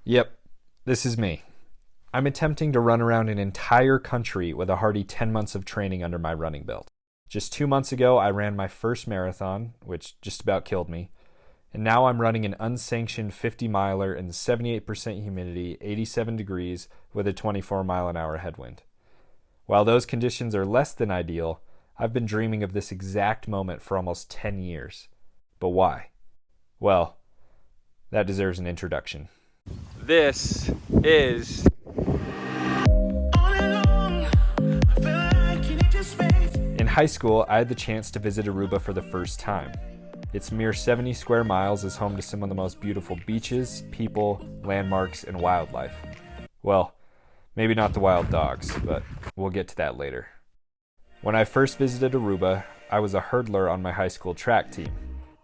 Yep, this is me. I'm attempting to run around an entire country with a hearty 10 months of training under my running belt. Just 2 months ago, I ran my first marathon, which just about killed me. And now I'm running an unsanctioned 50-miler in 78% humidity, 87 degrees, with a 24-mile-an-hour headwind. While those conditions are less than ideal, I've been dreaming of this exact moment for almost 10 years. But why? Well, that deserves an introduction. This is In high school, I had the chance to visit Aruba for the first time. Its mere 70 square miles is home to some of the most beautiful beaches, people, landmarks, and wildlife. Well, maybe not the wild dogs, but we'll get to that later. When I first visited Aruba, I was a hurdler on my high school track team,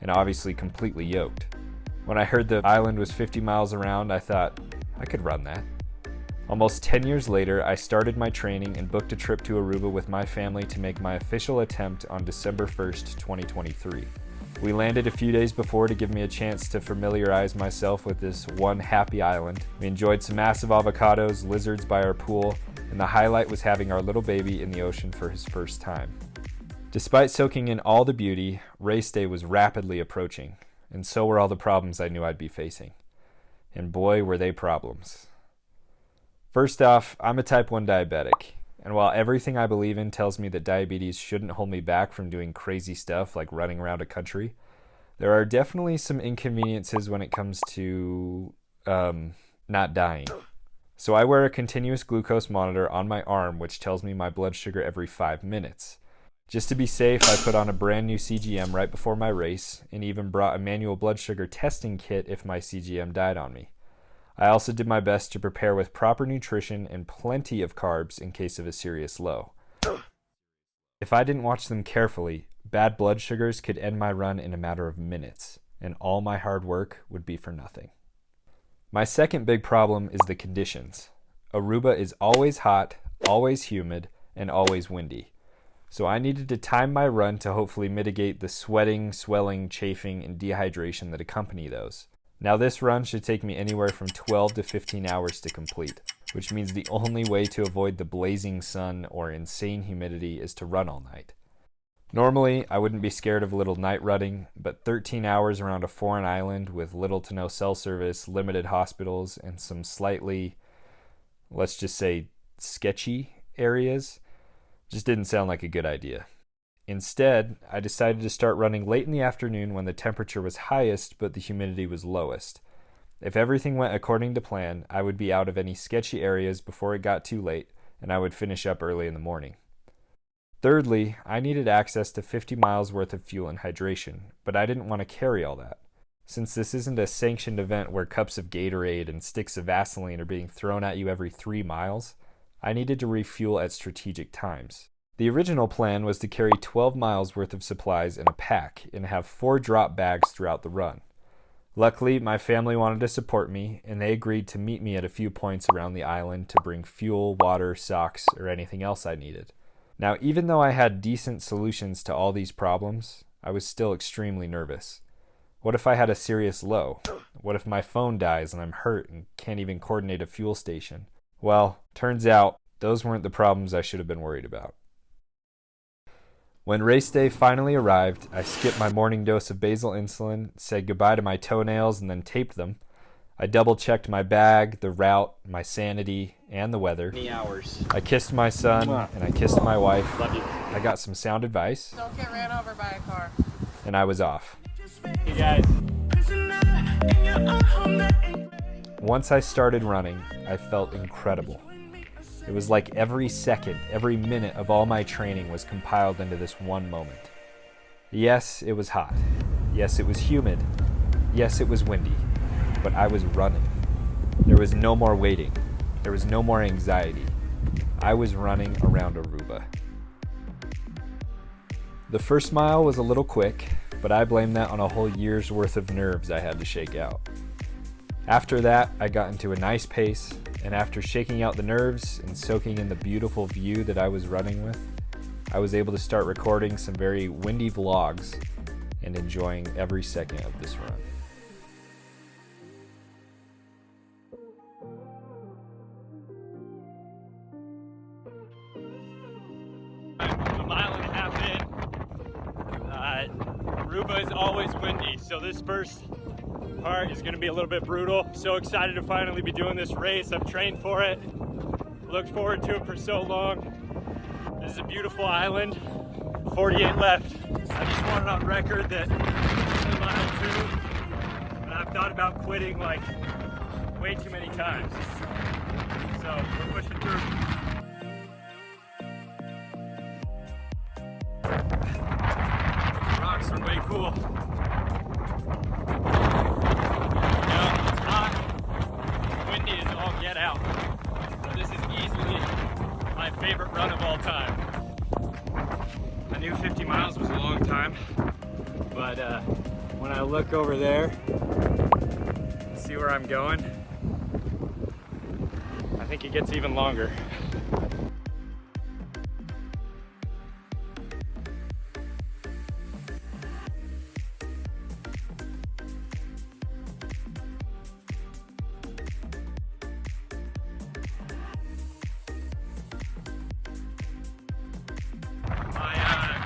and obviously completely yoked. When I heard the island was 50 miles around, I thought, I could run that. Almost 10 years later, I started my training and booked a trip to Aruba with my family to make my official attempt on December 1st, 2023. We landed a few days before to give me a chance to familiarize myself with this one happy island. We enjoyed some massive avocados, lizards by our pool, and the highlight was having our little baby in the ocean for his first time. Despite soaking in all the beauty, race day was rapidly approaching, and so were all the problems I knew I'd be facing. And boy, were they problems. First off, I'm a type 1 diabetic. And while everything I believe in tells me that diabetes shouldn't hold me back from doing crazy stuff like running around a country, there are definitely some inconveniences when it comes to not dying. So I wear a continuous glucose monitor on my arm which tells me my blood sugar every 5 minutes. Just to be safe, I put on a brand new CGM right before my race and even brought a manual blood sugar testing kit if my CGM died on me. I also did my best to prepare with proper nutrition and plenty of carbs in case of a serious low. If I didn't watch them carefully, bad blood sugars could end my run in a matter of minutes, and all my hard work would be for nothing. My second big problem is the conditions. Aruba is always hot, always humid, and always windy. So I needed to time my run to hopefully mitigate the sweating, swelling, chafing, and dehydration that accompany those. Now this run should take me anywhere from 12 to 15 hours to complete, which means the only way to avoid the blazing sun or insane humidity is to run all night. Normally, I wouldn't be scared of a little night running, but 13 hours around a foreign island with little to no cell service, limited hospitals, and some slightly, let's just say, sketchy areas just didn't sound like a good idea. Instead, I decided to start running late in the afternoon when the temperature was highest but the humidity was lowest. If everything went according to plan, I would be out of any sketchy areas before it got too late, and I would finish up early in the morning. Thirdly, I needed access to 50 miles worth of fuel and hydration, but I didn't want to carry all that. Since this isn't a sanctioned event where cups of Gatorade and sticks of Vaseline are being thrown at you every 3 miles, I needed to refuel at strategic times. The original plan was to carry 12 miles worth of supplies in a pack and have 4 drop bags throughout the run. Luckily, my family wanted to support me, and they agreed to meet me at a few points around the island to bring fuel, water, socks, or anything else I needed. Now, even though I had decent solutions to all these problems, I was still extremely nervous. What if I had a serious low? What if my phone dies and I'm hurt and can't even coordinate a fuel station? Well, turns out those weren't the problems I should have been worried about. When race day finally arrived, I skipped my morning dose of basal insulin, said goodbye to my toenails, and then taped them. I double-checked my bag, the route, my sanity, and the weather. Hours. I kissed my son, and I kissed my wife. Love you. I got some sound advice. Don't get ran over by a car. And I was off. Hey guys. Once I started running, I felt incredible. It was like every second, every minute of all my training was compiled into this one moment. Yes, it was hot. Yes, it was humid. Yes, it was windy. But I was running. There was no more waiting. There was no more anxiety. I was running around Aruba. The first mile was a little quick, but I blame that on a whole year's worth of nerves I had to shake out. After that, I got into a nice pace, and after shaking out the nerves and soaking in the beautiful view that I was running with, I was able to start recording some very windy vlogs and enjoying every second of this run. Aruba is always windy, so this first part is going to be a little bit brutal. So excited to finally be doing this race. I've trained for it, looked forward to it for so long. This is a beautiful island. 48 left. I just wanted on record that it's only mile 2, but I've thought about quitting like way too many times. So we're pushing through. The rocks are way cool. It's hot, it's windy as all get out. But this is easily my favorite run of all time. I knew 50 miles was a long time, but when I look over there and see where I'm going, I think it gets even longer.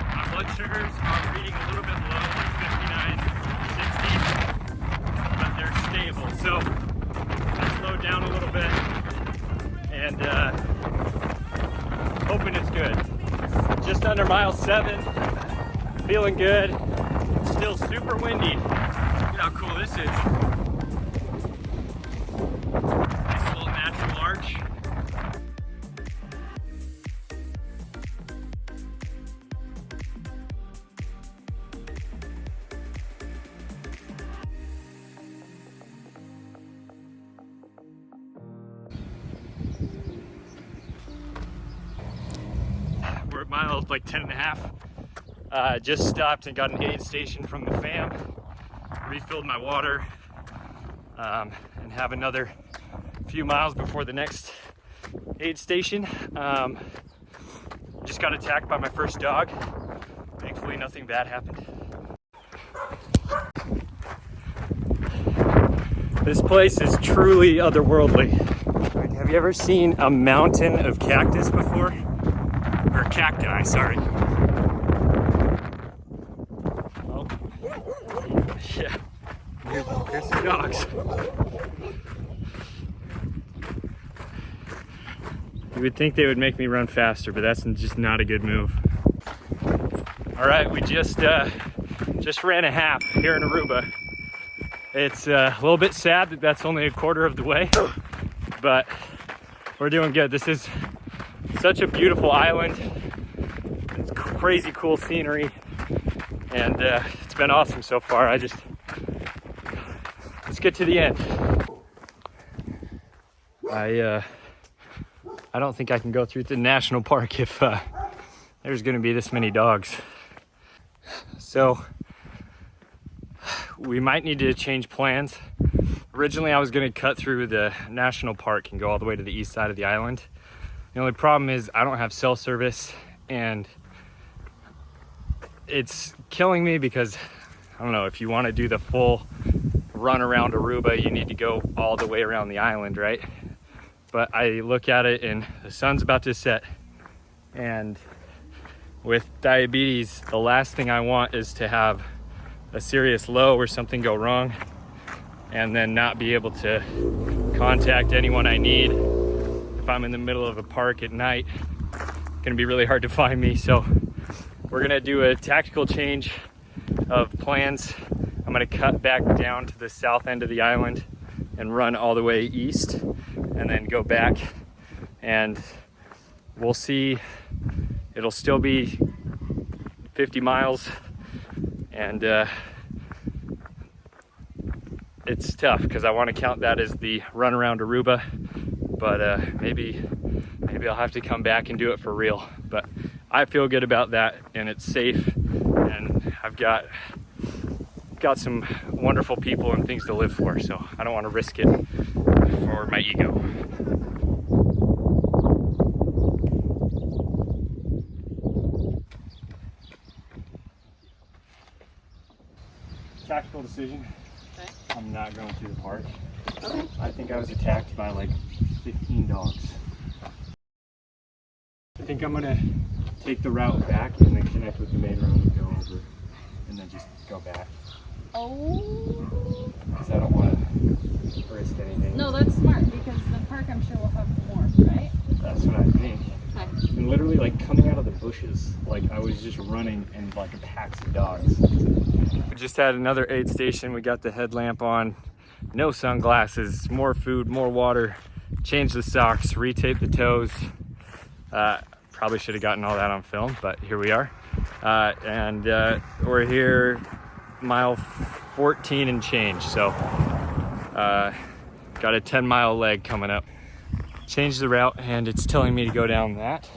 My blood sugars are reading a little bit low, like 59, 60, but they're stable. So I slowed down a little bit and hoping it's good. Just under mile 7, feeling good. Still super windy. Look at how cool this is. Nice little natural arch. We're at mile like 10.5. Just stopped and got an aid station from the fam. Refilled my water and have another few miles before the next aid station. Just got attacked by my first dog. Thankfully nothing bad happened. This place is truly otherworldly. Have you ever seen a mountain of cactus before? Or cacti, sorry. Oh, yeah. Here's some dogs. You would think they would make me run faster, but that's just not a good move. All right, we just ran a half here in Aruba. It's a little bit sad that that's only a quarter of the way, but we're doing good. This is such a beautiful island. It's crazy cool scenery, and it's been awesome so far. Let's get to the end. I don't think I can go through the national park if there's gonna be this many dogs. So we might need to change plans. Originally I was gonna cut through the national park and go all the way to the east side of the island. The only problem is I don't have cell service, and it's killing me because, I don't know, if you want to do the full run around Aruba, you need to go all the way around the island, right? But I look at it and the sun's about to set, and with diabetes, the last thing I want is to have a serious low or something go wrong and then not be able to contact anyone I need. If I'm in the middle of a park at night, it's gonna be really hard to find me. So we're gonna do a tactical change of plans. I'm gonna cut back down to the south end of the island and run all the way east, and then go back, and we'll see. It'll still be 50 miles, and it's tough because I want to count that as the run around Aruba, but maybe I'll have to come back and do it for real. But I feel good about that, and it's safe, and I've got some wonderful people and things to live for, so I don't want to risk it for my ego. Tactical decision. Okay. I'm not going through the park. Okay. I think I was attacked by like 15 dogs. I think I'm gonna take the route back and then connect with the main road and go over and then just go back. Oh. Because I don't want to risk anything. No, that's smart because the park I'm sure will have more, right? That's what I think. Okay. And literally, like, coming out of the bushes, like, I was just running in like a pack of dogs. We just had another aid station. We got the headlamp on, no sunglasses, more food, more water, changed the socks, retaped the toes. Probably should have gotten all that on film, but here we are. And we're here mile 14 and change, so got a 10-mile leg coming up. Changed the route and it's telling me to go down that.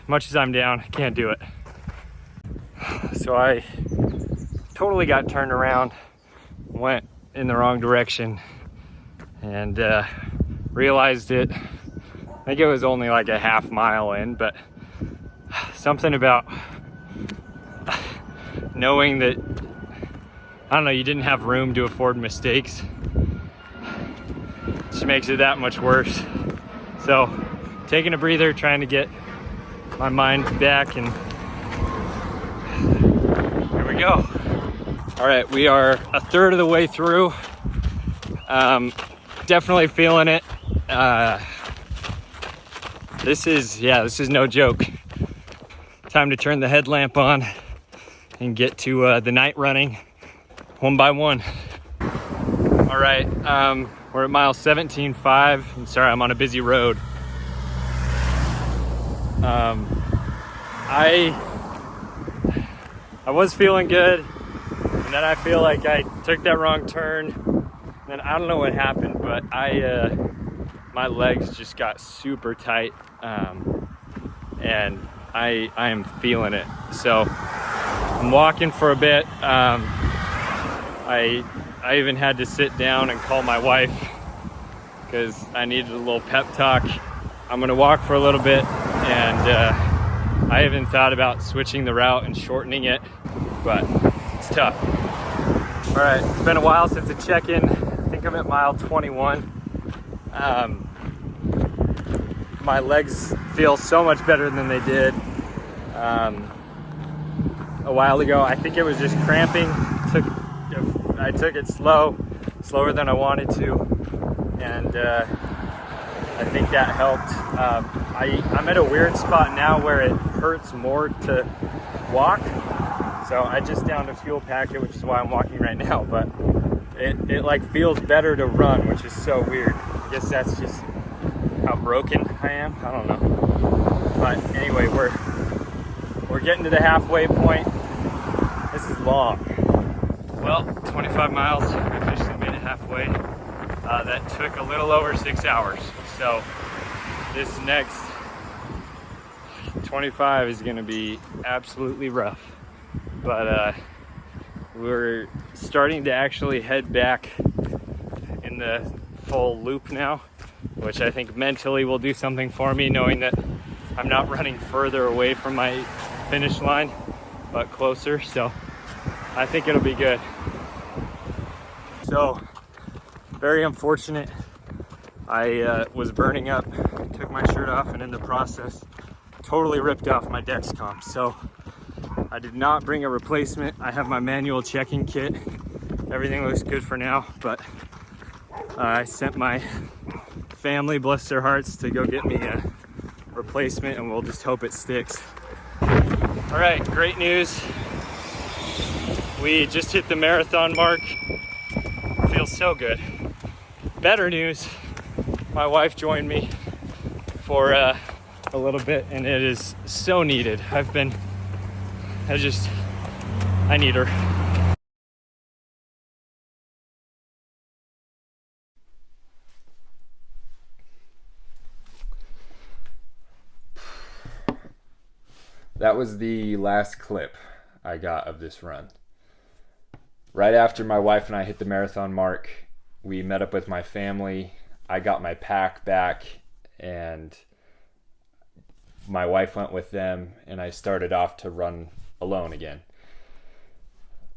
Much as I'm down, I can't do it. So I totally got turned around, went in the wrong direction, and realized it. I think it was only like a half mile in, but something about knowing that, I don't know, you didn't have room to afford mistakes just makes it that much worse. So taking a breather, trying to get my mind back, and here we go. All right, we are a third of the way through. Definitely feeling it. This is no joke. Time to turn the headlamp on and get to the night running one by one. All right, we're at mile 17.5. I'm sorry, I'm on a busy road. I was feeling good, and then I feel like I took that wrong turn, and I don't know what happened, but my legs just got super tight, and I am feeling it. So I'm walking for a bit. I even had to sit down and call my wife because I needed a little pep talk. I'm gonna walk for a little bit, and I even thought about switching the route and shortening it, but it's tough. All right, it's been a while since a check-in. I think I'm at mile 21. My legs feel so much better than they did a while ago. I think it was just cramping. I took it slower than I wanted to, and I think that helped. I'm at a weird spot now where it hurts more to walk, so I just downed a fuel packet, which is why I'm walking right now, but it like feels better to run, which is so weird. I guess that's just how broken I am. I don't know. But anyway, we're getting to the halfway point. This is long. Well, 25 miles. We officially made it halfway. That took a little over 6 hours. So this next 25 is going to be absolutely rough. But we're starting to actually head back in the full loop now, which I think mentally will do something for me, knowing that I'm not running further away from my finish line, but closer. So I think it'll be good. So very unfortunate. I was burning up, took my shirt off, and in the process totally ripped off my Dexcom. So I did not bring a replacement. I have my manual checking kit. Everything looks good for now, but I sent my family, bless their hearts, to go get me a replacement, and we'll just hope it sticks. All right, great news. We just hit the marathon mark. Feels so good. Better news, my wife joined me for a little bit, and it is so needed. I need her. That was the last clip I got of this run. Right after my wife and I hit the marathon mark, we met up with my family. I got my pack back, and my wife went with them, and I started off to run alone again.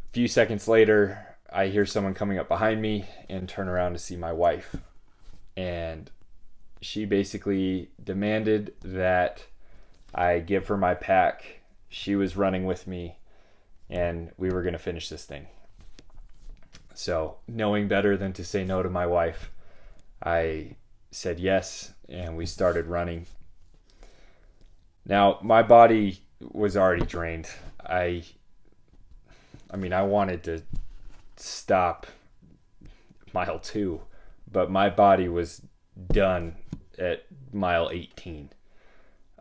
A few seconds later, I hear someone coming up behind me and turn around to see my wife. And she basically demanded that I give her my pack She was running with me, and we were going to finish this thing. So, knowing better than to say no to my wife, I said yes, and we started running. Now, my body was already drained. I wanted to stop mile 2, but my body was done at mile 18.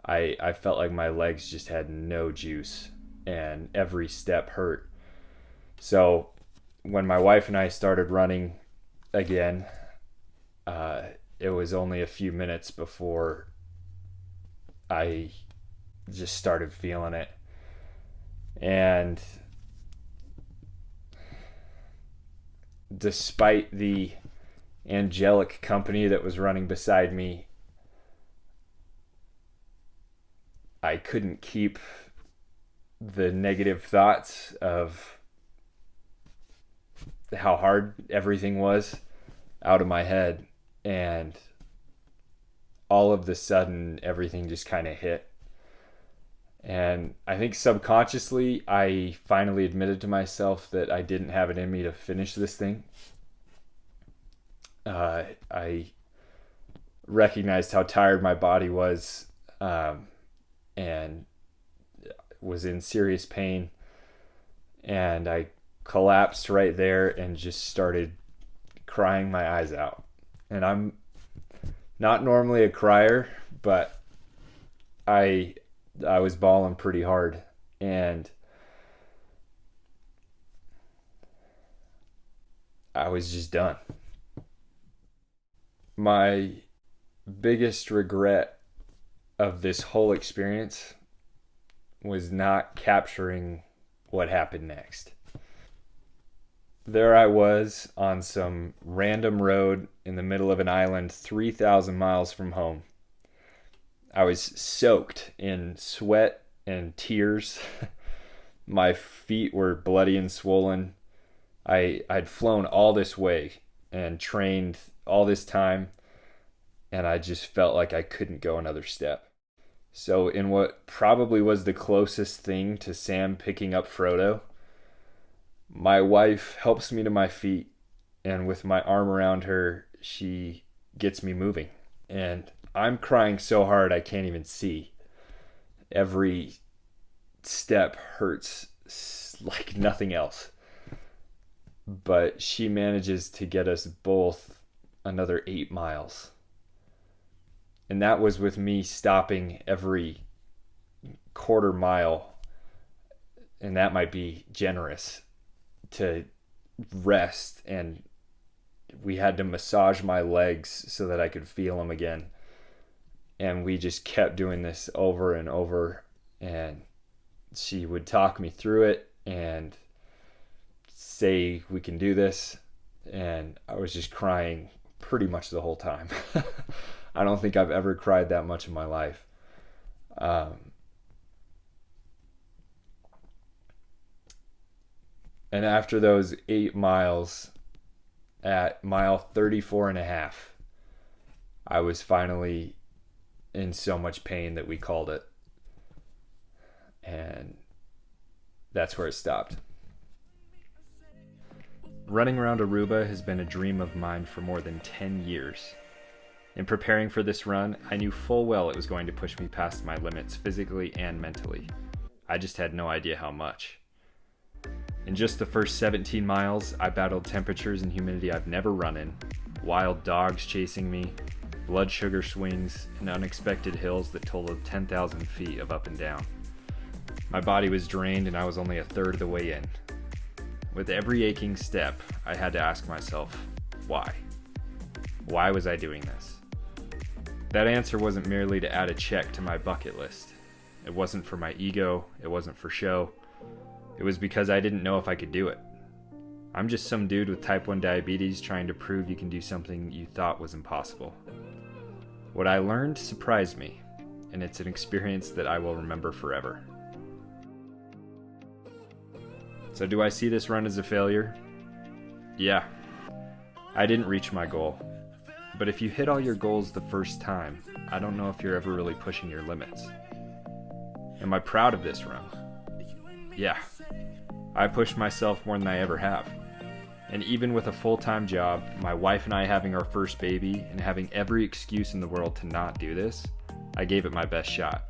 I felt like my legs just had no juice, and every step hurt. So when my wife and I started running again, it was only a few minutes before I just started feeling it. And despite the angelic company that was running beside me, I couldn't keep the negative thoughts of how hard everything was out of my head. And all of the sudden, everything just kind of hit. And I think subconsciously, I finally admitted to myself that I didn't have it in me to finish this thing. I recognized how tired my body was, and was in serious pain. And I collapsed right there and just started crying my eyes out. And I'm not normally a crier, but I was bawling pretty hard, and I was just done. My biggest regret of this whole experience was not capturing what happened next. There I was on some random road in the middle of an island 3,000 miles from home. I was soaked in sweat and tears. My feet were bloody and swollen. I'd flown all this way and trained all this time, and I just felt like I couldn't go another step. So in what probably was the closest thing to Sam picking up Frodo, my wife helps me to my feet, and with my arm around her, she gets me moving. And I'm crying so hard I can't even see. Every step hurts like nothing else. But she manages to get us both another 8 miles. And that was with me stopping every quarter mile, and that might be generous, to rest. And we had to massage my legs so that I could feel them again. And we just kept doing this over and over, and she would talk me through it and say, we can do this. And I was just crying pretty much the whole time. I don't think I've ever cried that much in my life. And after those 8 miles, at mile 34 and a half, I was finally in so much pain that we called it. And that's where it stopped. Running around Aruba has been a dream of mine for more than 10 years. In preparing for this run, I knew full well it was going to push me past my limits physically and mentally. I just had no idea how much. In just the first 17 miles, I battled temperatures and humidity I've never run in, wild dogs chasing me, blood sugar swings, and unexpected hills that totaled 10,000 feet of up and down. My body was drained and I was only a third of the way in. With every aching step, I had to ask myself, why? Why was I doing this? That answer wasn't merely to add a check to my bucket list. It wasn't for my ego, it wasn't for show. It was because I didn't know if I could do it. I'm just some dude with type 1 diabetes trying to prove you can do something you thought was impossible. What I learned surprised me, and it's an experience that I will remember forever. So do I see this run as a failure? Yeah. I didn't reach my goal. But if you hit all your goals the first time, I don't know if you're ever really pushing your limits. Am I proud of this run? Yeah, I pushed myself more than I ever have. And even with a full-time job, my wife and I having our first baby, and having every excuse in the world to not do this, I gave it my best shot.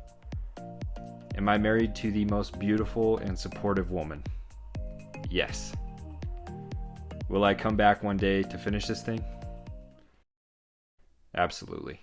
Am I married to the most beautiful and supportive woman? Yes. Will I come back one day to finish this thing? Absolutely.